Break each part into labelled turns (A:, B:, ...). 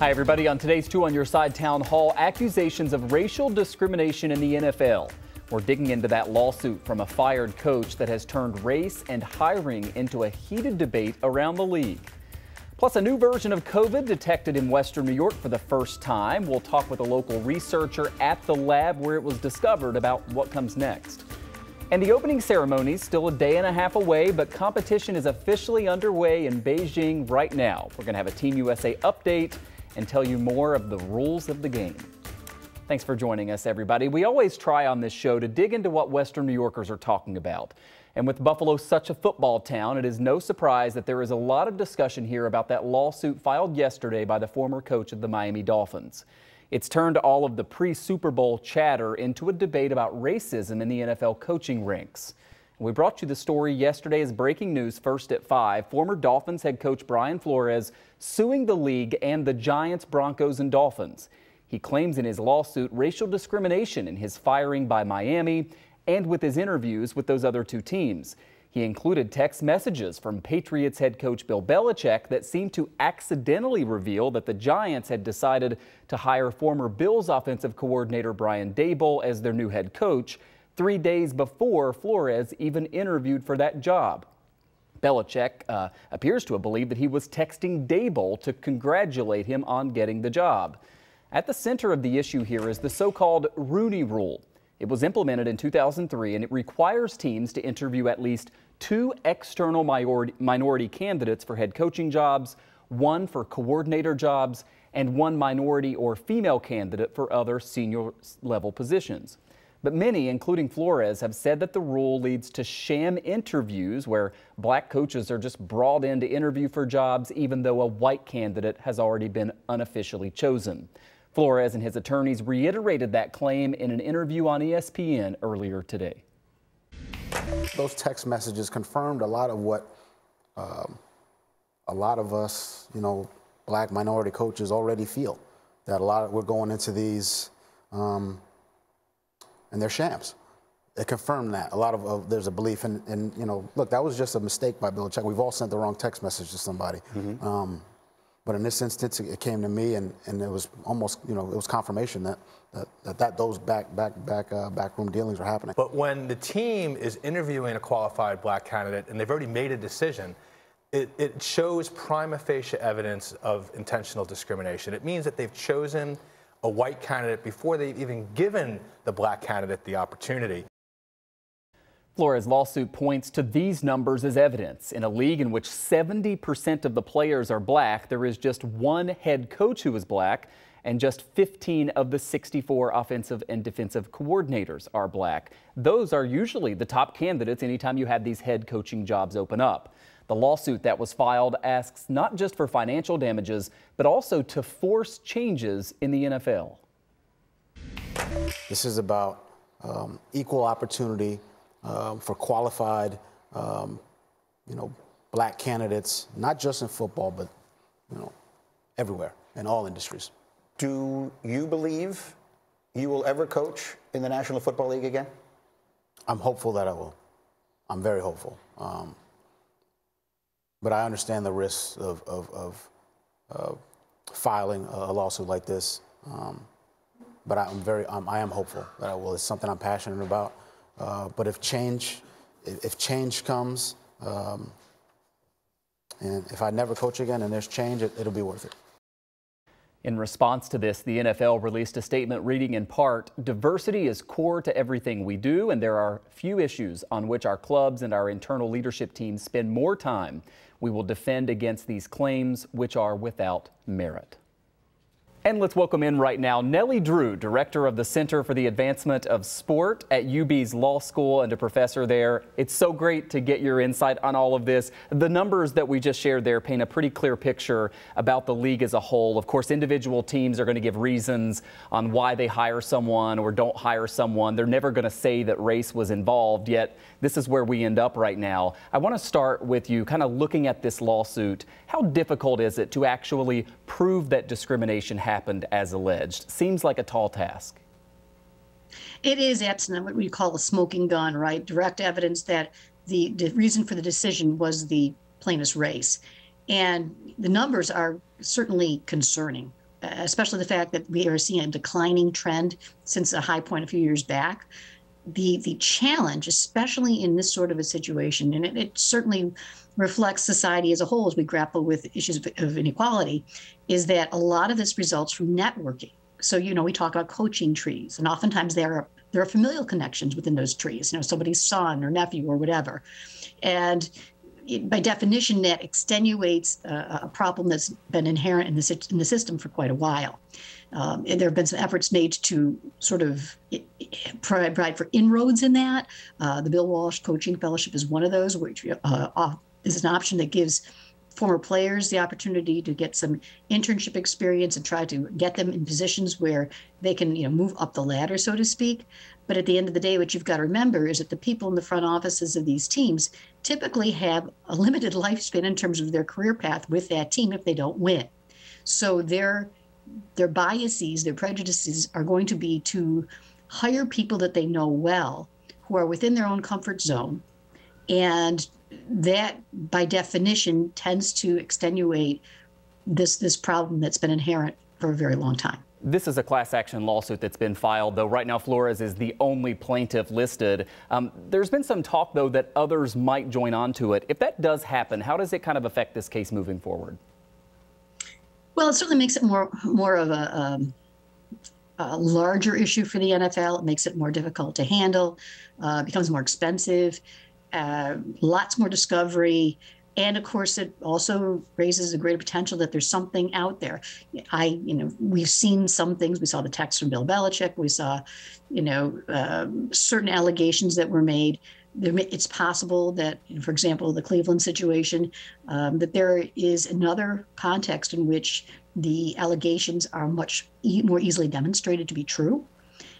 A: Hi, everybody. On today's Two on Your Side Town Hall, accusations of racial discrimination in the NFL. We're digging into that lawsuit from a fired coach that has turned race and hiring into a heated debate around the league. Plus, a new version of COVID detected in Western New York for the first time. We'll talk with a local researcher at the lab where it was discovered about what comes next. And the opening ceremony is still a day and a half away, but competition is officially underway in Beijing right now. We're going to have a Team USA update and tell you more of the rules of the game. Thanks for joining us, everybody. We always try on this show to dig into what Western New Yorkers are talking about. And with Buffalo such a football town, it is no surprise that there is a lot of discussion here about that lawsuit filed yesterday by the former coach of the Miami Dolphins. It's turned all of the pre-Super Bowl chatter into a debate about racism in the NFL coaching ranks. We brought you the story yesterday as breaking news first at 5. Former Dolphins head coach Brian Flores suing the league and the Giants, Broncos, and Dolphins. He claims in his lawsuit racial discrimination in his firing by Miami and with his interviews with those other two teams. He included text messages from Patriots head coach Bill Belichick that seemed to accidentally reveal that the Giants had decided to hire former Bills offensive coordinator Brian Daboll as their new head coach 3 days before Flores even interviewed for that job. Belichick appears to have believed that he was texting Daboll to congratulate him on getting the job. At the center of the issue here is the so-called Rooney Rule. It was implemented in 2003, and it requires teams to interview at least 2 external minority candidates for head coaching jobs, 1 for coordinator jobs, and 1 minority or female candidate for other senior level positions. But many, including Flores, have said that the rule leads to sham interviews where black coaches are just brought in to interview for jobs even though a white candidate has already been unofficially chosen. Flores and his attorneys reiterated that claim in an interview on ESPN earlier today.
B: Those text messages confirmed a lot of what a lot of us, black minority coaches already feel. That we're going into these, and they're shams. It confirmed that. A lot of there's a belief in, look, that was just a mistake by Belichick. We've all sent the wrong text message to somebody. Mm-hmm. But in this instance, it came to me, and it was almost, it was confirmation that those backroom dealings are happening.
C: But when the team is interviewing a qualified black candidate and they've already made a decision, it shows prima facie evidence of intentional discrimination. It means that they've chosen a white candidate before they've even given the black candidate the opportunity.
A: Flores' lawsuit points to these numbers as evidence. In a league in which 70% of the players are black, there is just 1 head coach who is black, and just 15 of the 64 offensive and defensive coordinators are black. Those are usually the top candidates anytime you have these head coaching jobs open up. The lawsuit that was filed asks not just for financial damages, but also to force changes in the NFL.
B: This is about equal opportunity for qualified, black candidates, not just in football, but, everywhere, in all industries.
D: Do you believe you will ever coach in the National Football League again?
B: I'm hopeful that I will. I'm very hopeful. But I understand the risks of filing a lawsuit like this. But I am hopeful that I will. It's something I'm passionate about. But if change comes, and if I never coach again and there's change, it'll be worth it.
A: In response to this, the NFL released a statement reading in part, "Diversity is core to everything we do, and there are few issues on which our clubs and our internal leadership teams spend more time. We will defend against these claims, which are without merit." And let's welcome in right now Nellie Drew, director of the Center for the Advancement of Sport at UB's Law School and a professor there. It's so great to get your insight on all of this. The numbers that we just shared there paint a pretty clear picture about the league as a whole. Of course, individual teams are going to give reasons on why they hire someone or don't hire someone. They're never going to say that race was involved, yet this is where we end up right now. I want to start with you kind of looking at this lawsuit. How difficult is it to actually prove that discrimination happened as alleged? Seems like a tall task.
E: It is absent what we call a smoking gun, right? Direct evidence that the reason for the decision was the plaintiff's race. And the numbers are certainly concerning. especially the fact that we are seeing a declining trend since a high point a few years back. The challenge, especially in this sort of a situation, and it certainly reflects society as a whole as we grapple with issues of inequality, is that a lot of this results from networking. So, we talk about coaching trees, and oftentimes there are familial connections within those trees, somebody's son or nephew or whatever. And by definition, that extenuates a problem that's been inherent in the system for quite a while. And there have been some efforts made to sort of provide for inroads in that. The Bill Walsh Coaching Fellowship is one of those, which is an option that gives former players the opportunity to get some internship experience and try to get them in positions where they can, move up the ladder, so to speak. But at the end of the day, what you've got to remember is that the people in the front offices of these teams typically have a limited lifespan in terms of their career path with that team if they don't win. So their biases, their prejudices are going to be to hire people that they know well, who are within their own comfort zone. And that, by definition, tends to extenuate this problem that's been inherent for a very long time.
A: This is a class action lawsuit that's been filed, though right now Flores is the only plaintiff listed. There's been some talk, though, that others might join on to it. If that does happen, how does it kind of affect this case moving forward?
E: Well, it certainly makes it more of a larger issue for the NFL. It makes it more difficult to handle, becomes more expensive, lots more discovery. And of course, it also raises a greater potential that there's something out there. We've seen some things. We saw the text from Bill Belichick. We saw, certain allegations that were made. It's possible that, for example, the Cleveland situation, that there is another context in which the allegations are much more easily demonstrated to be true.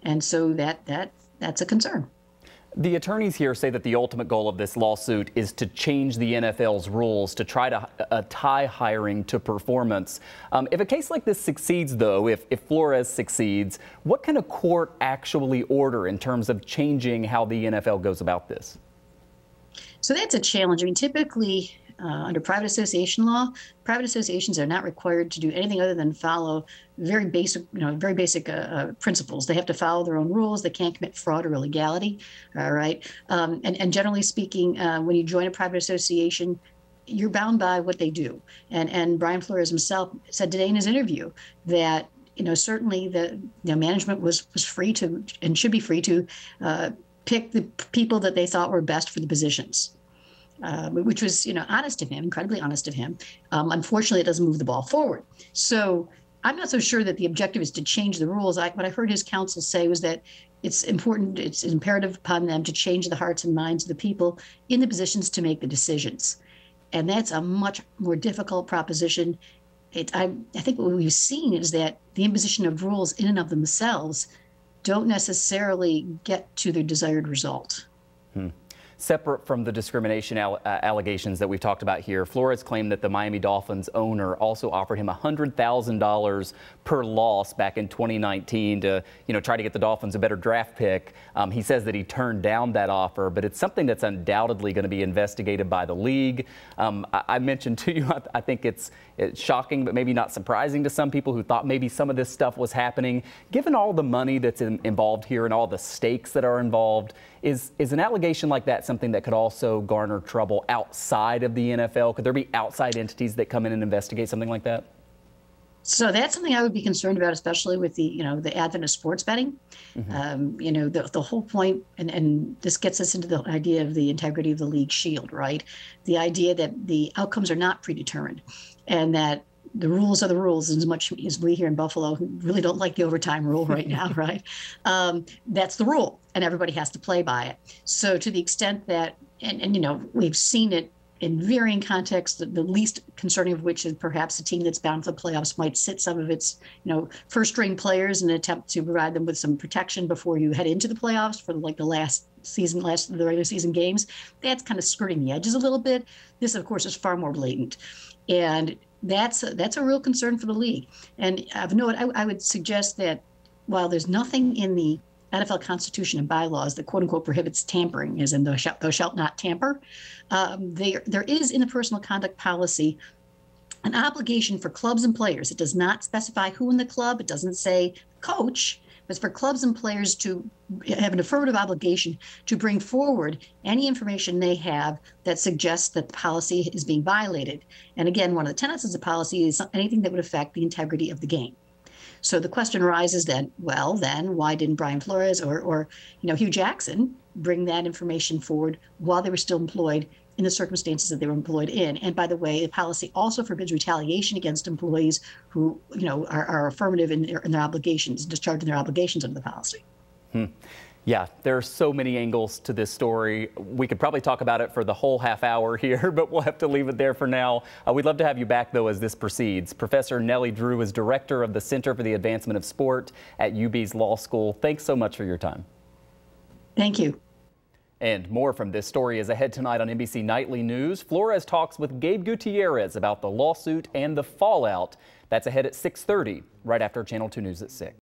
E: And so that's a concern.
A: The attorneys here say that the ultimate goal of this lawsuit is to change the NFL's rules to try to tie hiring to performance. If a case like this succeeds, though, if Flores succeeds, what can a court actually order in terms of changing how the NFL goes about this?
E: So that's a challenge. I mean, typically, under private association law, private associations are not required to do anything other than follow very basic principles. They have to follow their own rules. They can't commit fraud or illegality. All right. And generally speaking, when you join a private association, you're bound by what they do. And Brian Flores himself said today in his interview that, certainly the management was free to and should be free to pick the people that they thought were best for the positions. Which was, honest of him, incredibly honest of him. Unfortunately, it doesn't move the ball forward. So I'm not so sure that the objective is to change the rules. What I heard his counsel say was that it's imperative upon them to change the hearts and minds of the people in the positions to make the decisions. And that's a much more difficult proposition. I think what we've seen is that the imposition of rules in and of themselves don't necessarily get to their desired result.
A: Separate from the discrimination allegations that we've talked about here, Flores claimed that the Miami Dolphins owner also offered him $100,000 per loss back in 2019 to, try to get the Dolphins a better draft pick. He says that he turned down that offer, but it's something that's undoubtedly going to be investigated by the league. I mentioned to you, I think it's shocking, but maybe not surprising to some people who thought maybe some of this stuff was happening. Given all the money that's involved here and all the stakes that are involved, is an allegation like that something that could also garner trouble outside of the NFL? Could there be outside entities that come in and investigate something like that?
E: So that's something I would be concerned about, especially with the advent of sports betting. The whole point, and this gets us into the idea of the integrity of the league shield, right? The idea that the outcomes are not predetermined, and that the rules are the rules, as much as we here in Buffalo who really don't like the overtime rule right now, right? That's the rule, and everybody has to play by it. So to the extent that, and we've seen it in varying contexts, the least concerning of which is perhaps a team that's bound for the playoffs might sit some of its, first-string players in an attempt to provide them with some protection before you head into the playoffs for the last of the regular season games. That's kind of skirting the edges a little bit. This, of course, is far more blatant. And that's a real concern for the league. And of note, I would suggest that while there's nothing in the NFL Constitution and bylaws that quote unquote prohibits tampering, as in thou shalt not tamper, there is in the personal conduct policy an obligation for clubs and players. It does not specify who in the club. It doesn't say coach. It's for clubs and players to have an affirmative obligation to bring forward any information they have that suggests that the policy is being violated. And again, one of the tenets of the policy is anything that would affect the integrity of the game. So the question arises then, well, then why didn't Brian Flores or Hugh Jackson bring that information forward while they were still employed in the circumstances that they were employed in? And by the way, the policy also forbids retaliation against employees who, are affirmative in their obligations, discharging their obligations under the policy.
A: Yeah, there are so many angles to this story. We could probably talk about it for the whole half hour here, but we'll have to leave it there for now. We'd love to have you back, though, as this proceeds. Professor Nellie Drew is director of the Center for the Advancement of Sport at UB's Law School. Thanks so much for your time.
E: Thank you.
A: And more from this story is ahead tonight on NBC Nightly News. Flores talks with Gabe Gutierrez about the lawsuit and the fallout. That's ahead at 6:30, right after Channel 2 News at 6.